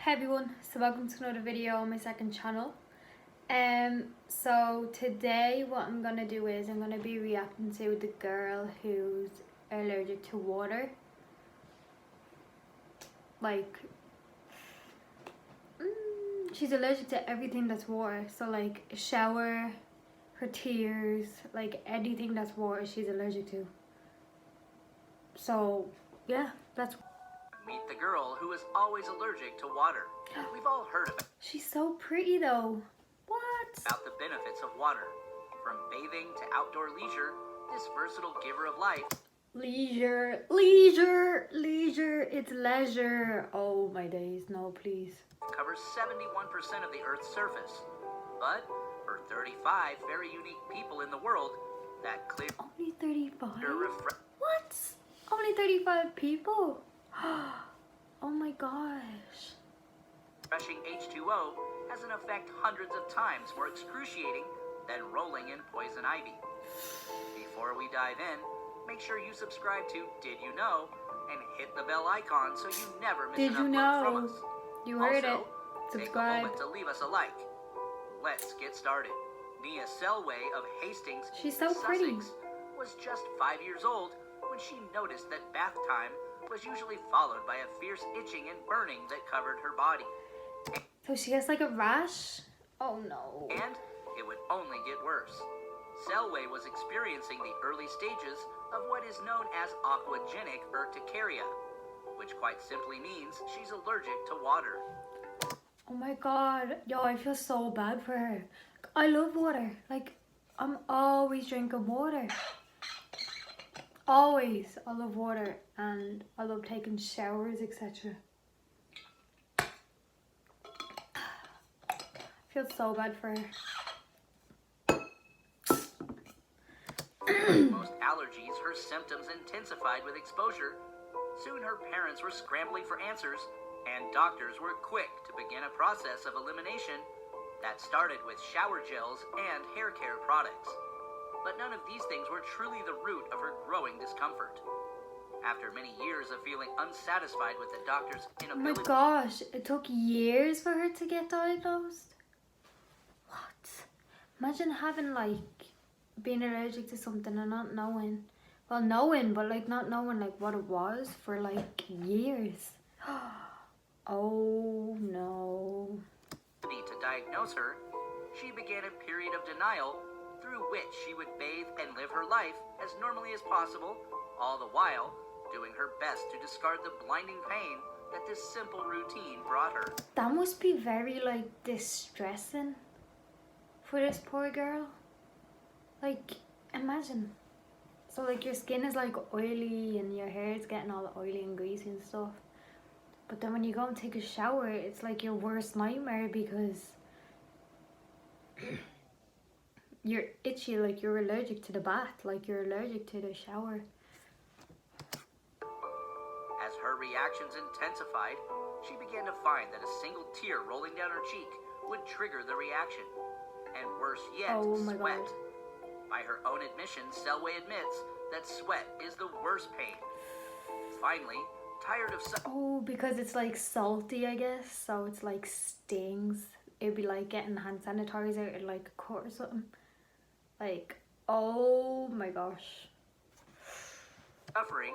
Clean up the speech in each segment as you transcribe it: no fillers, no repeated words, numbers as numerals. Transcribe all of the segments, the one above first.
Hey everyone, so welcome to another video on my second channel. So today what I'm gonna do is I'm gonna be reacting to the girl who's allergic to water. Like, she's allergic to everything that's water. So like a shower, her tears, like anything that's water she's allergic to. So yeah, that's. Meet the girl who is always allergic to water. We've all heard She's so pretty though. What? about the benefits of water. From bathing to outdoor leisure, this versatile giver of life Leisure, it's leisure. Oh my days, no please. covers 71% of the Earth's surface. But for 35 very unique people in the world, that clear Only 35? refreshing What? Only 35 people? Oh my gosh. H2O has an effect hundreds of times more excruciating than rolling in poison ivy. Before we dive in, make sure you subscribe to Did You Know and hit the bell icon so you never miss Did an you upload from know? us. You heard Also, it. take a Subscribe. moment to leave us a like. Let's get started. Nia Selway of Hastings, She's so Sussex, pretty. was just 5 years old when she noticed that bath time was usually followed by a fierce itching and burning that covered her body. So she has like a rash? Oh no. And it would only get worse. Selway was experiencing the early stages of what is known as aquagenic urticaria, which quite simply means she's allergic to water. Oh my god. Yo, I feel so bad for her. I love water. Like, I'm always drinking water. Always. I love water and I love taking showers, etc. I feel so bad for her. Like most allergies, her symptoms intensified with exposure. Soon her parents were scrambling for answers, and doctors were quick to begin a process of elimination that started with shower gels and hair care products. But none of these things were truly the root of her growing discomfort. After many years of feeling unsatisfied with the doctor's Oh my inability gosh, it took years for her to get diagnosed? What? Imagine having like being allergic to something and not knowing. Well, knowing, but like not knowing like what it was for like years. Oh no. to diagnose her, she began a period of denial through which she would bathe and live her life as normally as possible, all the while doing her best to discard the blinding pain that this simple routine brought her. That must be very like distressing for this poor girl. Like, imagine. So like your skin is like oily and your hair is getting all oily and greasy and stuff. But then when you go and take a shower, it's like your worst nightmare because you're itchy, like you're allergic to the bath, like you're allergic to the shower. As her reactions intensified, she began to find that a single tear rolling down her cheek would trigger the reaction. And worse yet, Oh my sweat. God. By her own admission, Selway admits that sweat is the worst pain. Finally, tired of Oh, because it's like salty, I guess, so it's like stings. It'd be like getting hand sanitizer in like a cut or something. Like, oh my gosh. suffering,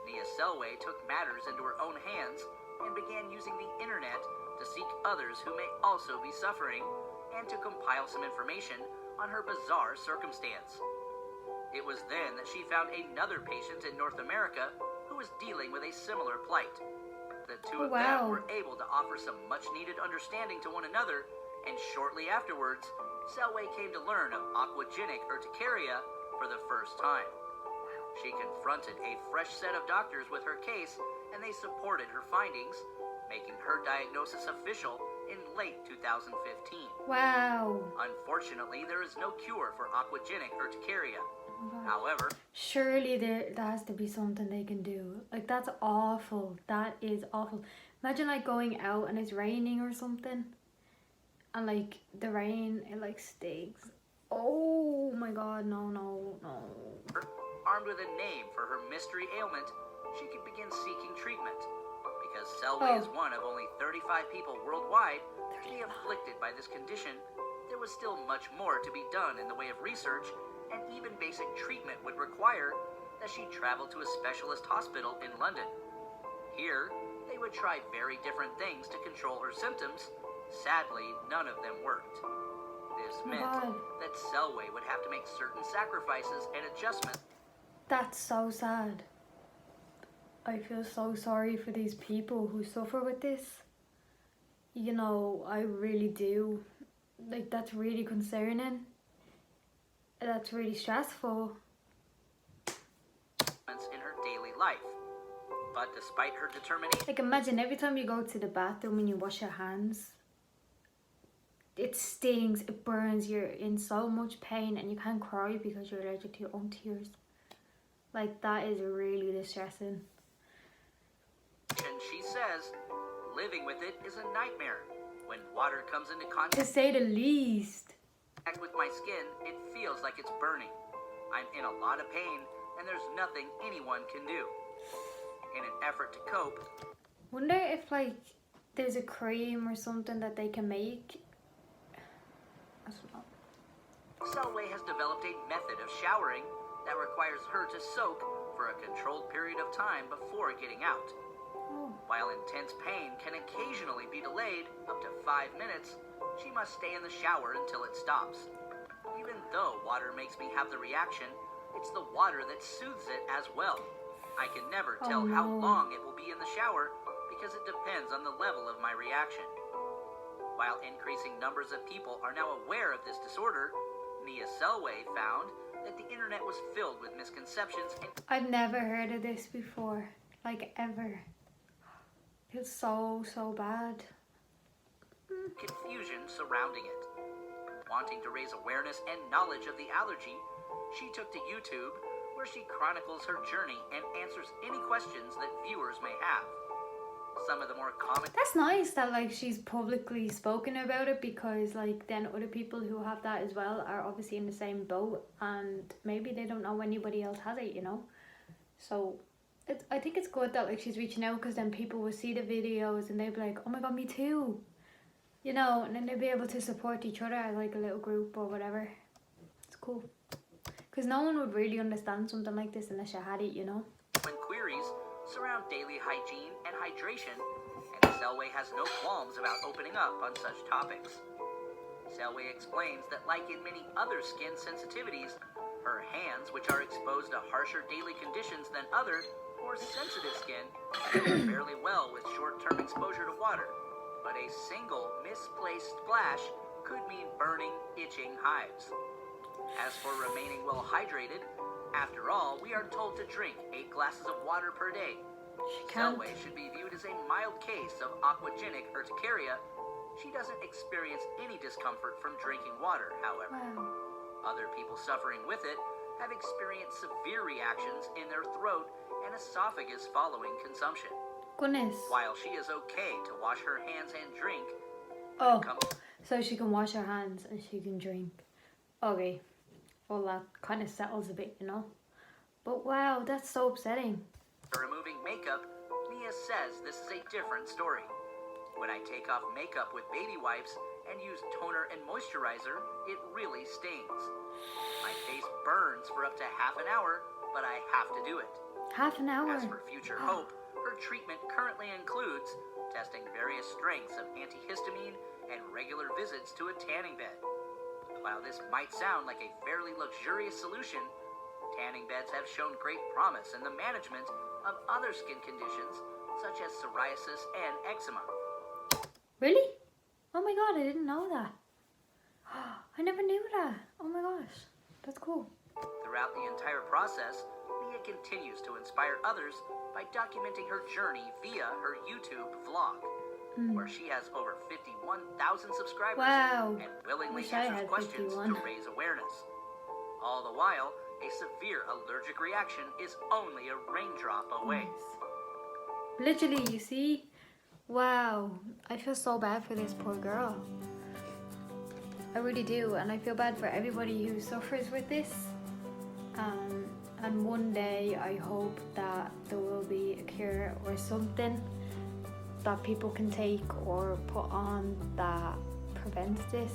Nia Selway took matters into her own hands and began using the internet to seek others who may also be suffering and to compile some information on her bizarre circumstance. It was then that she found another patient in North America who was dealing with a similar plight. The two of them were able to offer some much-needed understanding to one another, and shortly afterwards, Selway came to learn of aquagenic urticaria for the first time. She confronted a fresh set of doctors with her case, and they supported her findings, making her diagnosis official in late 2015. Wow. Unfortunately, there is no cure for aquagenic urticaria. However, surely there has to be something they can do. Like, that's awful. That is awful. Imagine like going out and it's raining or something, and like the rain, it like stinks. Oh my god, no. armed with a name for her mystery ailment, she could begin seeking treatment. Because Selway is one of only 35 people worldwide to be afflicted by this condition, there was still much more to be done in the way of research, and even basic treatment would require that she travel to a specialist hospital in London. Here, they would try very different things to control her symptoms. Sadly, none of them worked. This meant that Selway would have to make certain sacrifices and adjustments. That's so sad. I feel so sorry for these people who suffer with this. You know, I really do. Like, that's really concerning. That's really stressful. In her daily life. But despite her determination, like, imagine every time you go to the bathroom and you wash your hands, it stings, it burns, you're in so much pain and you can't cry because you're allergic to your own tears. Like, that is really distressing. And she says living with it is a nightmare. When water comes into contact, to say the least, with my skin, it feels like it's burning. I'm in a lot of pain and there's nothing anyone can do. In an effort to cope, wonder if, like, there's a cream or something that they can make. I don't know. Selway has developed a method of showering that requires her to soak for a controlled period of time before getting out. While intense pain can occasionally be delayed up to 5 minutes, she must stay in the shower until it stops. Even though water makes me have the reaction, it's the water that soothes it as well. I can never tell how long it will be in the shower because it depends on the level of my reaction. While increasing numbers of people are now aware of this disorder, Nia Selway found that the internet was filled with misconceptions and I've never heard of this before, like, ever. It's so bad. Confusion surrounding it. Wanting to raise awareness and knowledge of the allergy, she took to YouTube, where she chronicles her journey and answers any questions that viewers may have. Some of the more common... That's nice that, like, she's publicly spoken about it, because, like, then other people who have that as well are obviously in the same boat, and maybe they don't know anybody else has it, you know? So I think it's good that, like, she's reaching out, because then people will see the videos and they'll be like, oh my god, me too, you know, and then they'll be able to support each other as, like, a little group or whatever. It's cool, because no one would really understand something like this unless you had it, you know. When queries surround daily hygiene and hydration, and Selway has no qualms about opening up on such topics. Selway explains that, like in many other skin sensitivities, her hands, which are exposed to harsher daily conditions than other, more sensitive skin, deal fairly well with short-term exposure to water, but a single misplaced splash could mean burning, itching hives. As for remaining well hydrated, after all, we are told to drink 8 glasses of water per day. Selway should be viewed as a mild case of aquagenic urticaria. She doesn't experience any discomfort from drinking water, however. Other people suffering with it have experienced severe reactions in their throat and esophagus following consumption. Goodness. While she is okay to wash her hands and drink... so she can wash her hands and she can drink. Okay. Well, that kind of settles a bit, you know. But wow, that's so upsetting. For removing makeup, Nia says this is a different story. When I take off makeup with baby wipes and use toner and moisturizer, it really stings. My face burns for up to half an hour, but I have to do it. Half an hour? As for future hope, her treatment currently includes testing various strengths of antihistamine and regular visits to a tanning bed. While this might sound like a fairly luxurious solution, tanning beds have shown great promise in the management of other skin conditions such as psoriasis and eczema. Really? Oh my god, I didn't know that. I never knew that. Oh my gosh, that's cool. Throughout the entire process, Nia continues to inspire others by documenting her journey via her YouTube vlog, where she has over 51,000 subscribers and willingly answers questions to raise awareness. All the while, a severe allergic reaction is only a raindrop away. Literally, you see? Wow, I feel so bad for this poor girl. I really do, and I feel bad for everybody who suffers with this. And one day I hope that there will be a cure or something that people can take or put on that prevents this,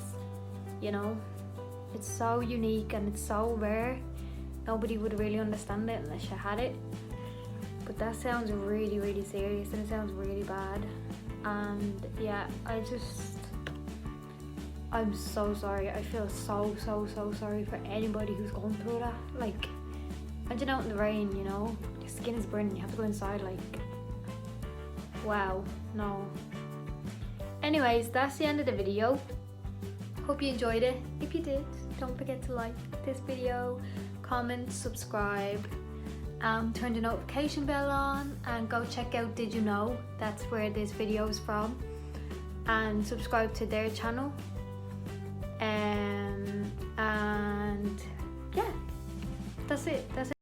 you know. It's so unique and it's so rare. Nobody would really understand it unless you had it. But that sounds really, really serious and it sounds really bad. And yeah, I'm so sorry. I feel so sorry for anybody who's going through that. Like, imagine out in the rain, you know, your skin is burning, you have to go inside, like, wow, no. Anyways, that's the end of the video. Hope you enjoyed it. If you did, don't forget to like this video, comment, subscribe, turn the notification bell on, and go check out Did You Know? That's where this video is from, and subscribe to their channel. And yeah, that's it.